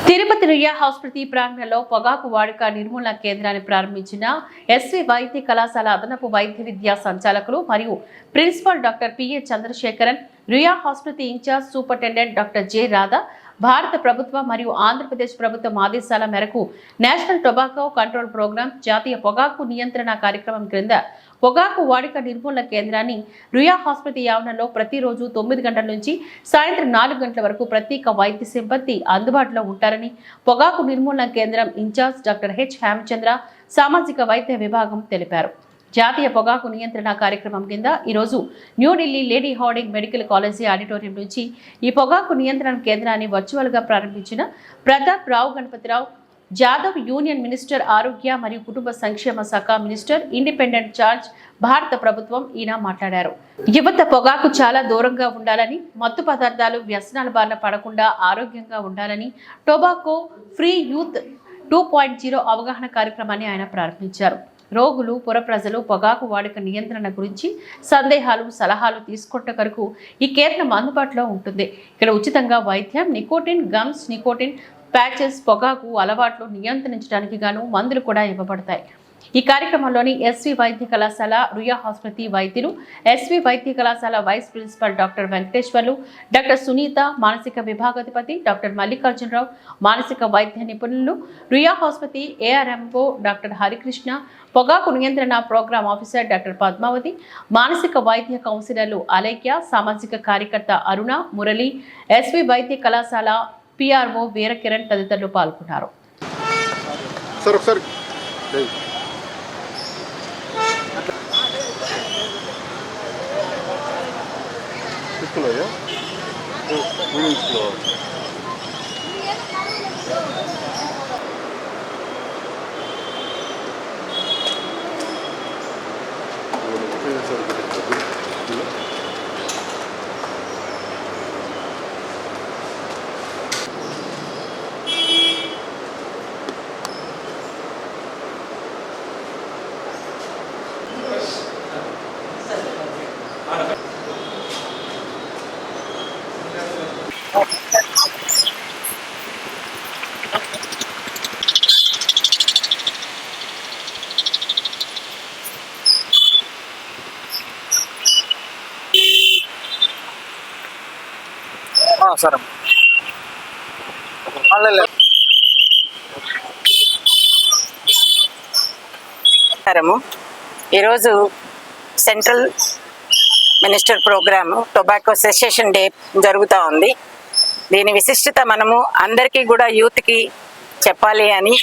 తిరుపతి రుయా ఆసుపత్రి ప్రాంగణంలో పొగాకు వాడుక నిర్మూలన కేంద్రాన్ని ప్రారంభించిన ఎస్వి వైద్య కళాశాల అదనపు వైద్య విద్యా సంచాలకులు మరియు principal doctor P A Chandrasekharan, Ruia ఆసుపత్రి in charge superintendent doctor J Radha, భారత ప్రభుత్వ మరియు ఆంధ్రప్రదేశ్ ప్రభుత్వం ఆదేశాల మేరకు నేషనల్ టొబాకో కంట్రోల్ ప్రోగ్రాం జాతీయ పొగాకు నియంత్రణ కార్యక్రమం క్రింద పొగాకు వాడుక నిర్మూలన కేంద్రాన్ని రుయా ఆసుపత్రి ఆవరణలో ప్రతిరోజు 9 గంటల నుంచి సాయంత్రం 4 గంటల వరకు ప్రత్యేక వైద్య సిబ్బంది అందుబాటులో ఉంటారని పొగాకు నిర్మూలన కేంద్రం ఇన్ఛార్జ్ డాక్టర్ హెచ్ హేమచంద్ర, సామాజిక వైద్య విభాగం తెలిపారు. జాతీయ పొగాకు నియంత్రణ కార్యక్రమం కింద ఈరోజు New Delhi lady Hardinge medical college auditorium నుంచి ఈ పొగాకు నియంత్రణ కేంద్రాన్ని వర్చువల్గా ప్రారంభించిన ప్రతాప్ రావు గణపతిరావు జాదవ్, యూనియన్ మినిస్టర్, ఆరోగ్య మరియు కుటుంబ సంక్షేమ శాఖ మినిస్టర్, ఇండిపెండెంట్ చార్జ్, భారత ప్రభుత్వం ఈయన మాట్లాడారు. యువత పొగాకు చాలా దూరంగా ఉండాలని, మత్తు పదార్థాలు, వ్యసనాల బారిన పడకుండా ఆరోగ్యంగా ఉండాలని టొబాకో ఫ్రీ యూత్ 2.0 అవగాహన కార్యక్రమాన్ని ఆయన ప్రారంభించారు. రోగులు, పుర ప్రజలు పొగాకు వాడుక నియంత్రణ గురించి సందేహాలు, సలహాలు తీసుకొట్ట కొరకు ఈ కేంద్రం అందుబాటులో ఉంటుంది. ఇక్కడ ఉచితంగా వైద్యం, నికోటిన్ గమ్స్, నికోటిన్ ప్యాచెస్, పొగాకు అలవాట్లు నియంత్రించడానికి గాను మందులు కూడా ఇవ్వబడతాయి. ఈ కార్యక్రమంలోని ఎస్వి వైద్య కళాశాల రుయా ఆసుపత్రి వైద్యులు, ఎస్వి వైద్య కళాశాల vice principal doctor Venkateswarlu, doctor Sunitha, మానసిక విభాగాధిపతి డాక్టర్ మల్లికార్జునరావు, మానసిక వైద్య నిపుణులు, రుయా ఆసుపత్రి ఏఆర్ఎంఓ డాక్టర్ హరికృష్ణ, పొగాకు నియంత్రణ ప్రోగ్రామ్ ఆఫీసర్ డాక్టర్ పద్మావతి, మానసిక వైద్య కౌన్సిలర్లు అలేఖ్య, సామాజిక కార్యకర్త అరుణ, మురళి, ఎస్వి వైద్య కళాశాల పిఆర్ఓ వీరకిరణ్ తదితరులు పాల్గొన్నారు. సరే ఈరోజు central minister programme tobacco cessation day జరుగుతూ ఉంది. దీని విశిష్టత మనము అందరికీ కూడా యూత్కి చెప్పాలి అని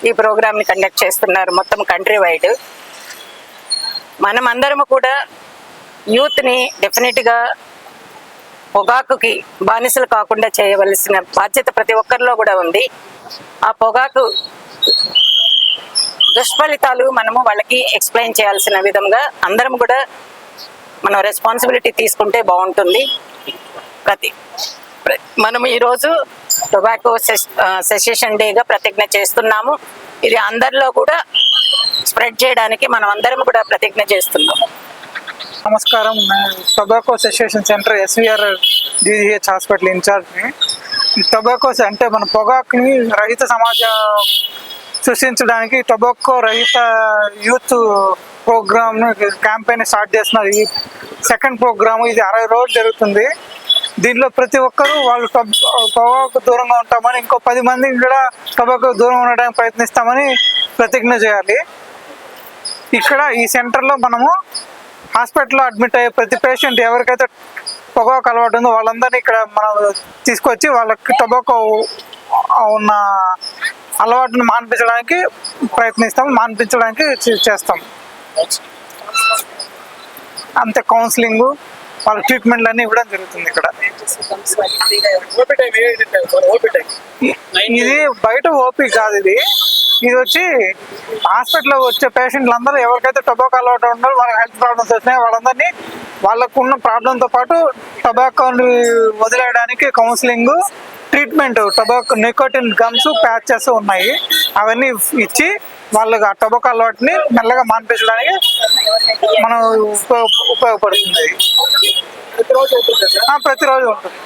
ఈ ప్రోగ్రామ్ని కండక్ట్ చేస్తున్నారు మొత్తం కంట్రీ వైడ్. మనం అందరము కూడా యూత్ని డెఫినెట్గా పొగాకుకి బానిసలు కాకుండా చేయవలసిన బాధ్యత ప్రతి ఒక్కరిలో కూడా ఉంది. ఆ పొగాకు దుష్ఫలితాలు మనము వాళ్ళకి ఎక్స్ప్లెయిన్ చేయాల్సిన విధంగా అందరం కూడా మనం రెస్పాన్సిబిలిటీ తీసుకుంటే బాగుంటుంది. మనం ఈరోజు టొబాకో సెసేషన్ డేగా ప్రతిజ్ఞ చేస్తున్నాము. ఇది అందరిలో కూడా స్ప్రెడ్ చేయడానికి మనం అందరం కూడా ప్రతిజ్ఞ చేస్తున్నాము. నమస్కారం. Tobacco cessation centre SVR DGH hospital ఇన్ఛార్జ్ని. టొబాకో అంటే మన పొగాకుని రహిత సమాజం సృష్టించడానికి టొబాకో రహిత యూత్ ప్రోగ్రామ్ క్యాంపెయిన్ స్టార్ట్ చేస్తున్నారు. ఈ సెకండ్ ప్రోగ్రాము ఇది 60 రోజులు జరుగుతుంది. దీనిలో ప్రతి ఒక్కరూ వాళ్ళు పొగాకు దూరంగా ఉంటామని, ఇంకో 10 మందికి కూడా టొబాకో దూరం ఉండడానికి ప్రయత్నిస్తామని ప్రతిజ్ఞ చేయాలి. ఇక్కడ ఈ సెంటర్లో మనము హాస్పిటల్లో అడ్మిట్ అయ్యే ప్రతి పేషెంట్ ఎవరికైతే పొగాకు అలవాటు ఉందో వాళ్ళందరినీ ఇక్కడ మనం తీసుకొచ్చి వాళ్ళకి టొబాకో ఉన్న అలవాటును మాన్పించడానికి ప్రయత్నిస్తాం, మాన్పించడానికి చేస్తాం. అంతే కౌన్సిలింగ్, వాళ్ళ ట్రీట్మెంట్లు అన్నీ ఇవ్వడం జరుగుతుంది ఇక్కడ. ఇది బయట ఓపీ కాదు, ఇది వచ్చి హాస్పిటల్లో వచ్చే పేషెంట్లు అందరూ ఎవరికైతే టొబాకో అలవాటు ఉన్నారో, వాళ్ళకి హెల్త్ ప్రాబ్లమ్స్ వచ్చినాయి, వాళ్ళందరినీ వాళ్ళకున్న ప్రాబ్లంతో పాటు టొబాకోని వదిలేయడానికి counselling, treatment, tobacco nicotine gums, patches ఉన్నాయి. అవన్నీ ఇచ్చి వాళ్ళకి ఆ టొబాకో అలవాటుని మెల్లగా మాన్పించడానికి మనం ఉపయోగపడుతుంది. ప్రతిరోజు ఉంటుంది.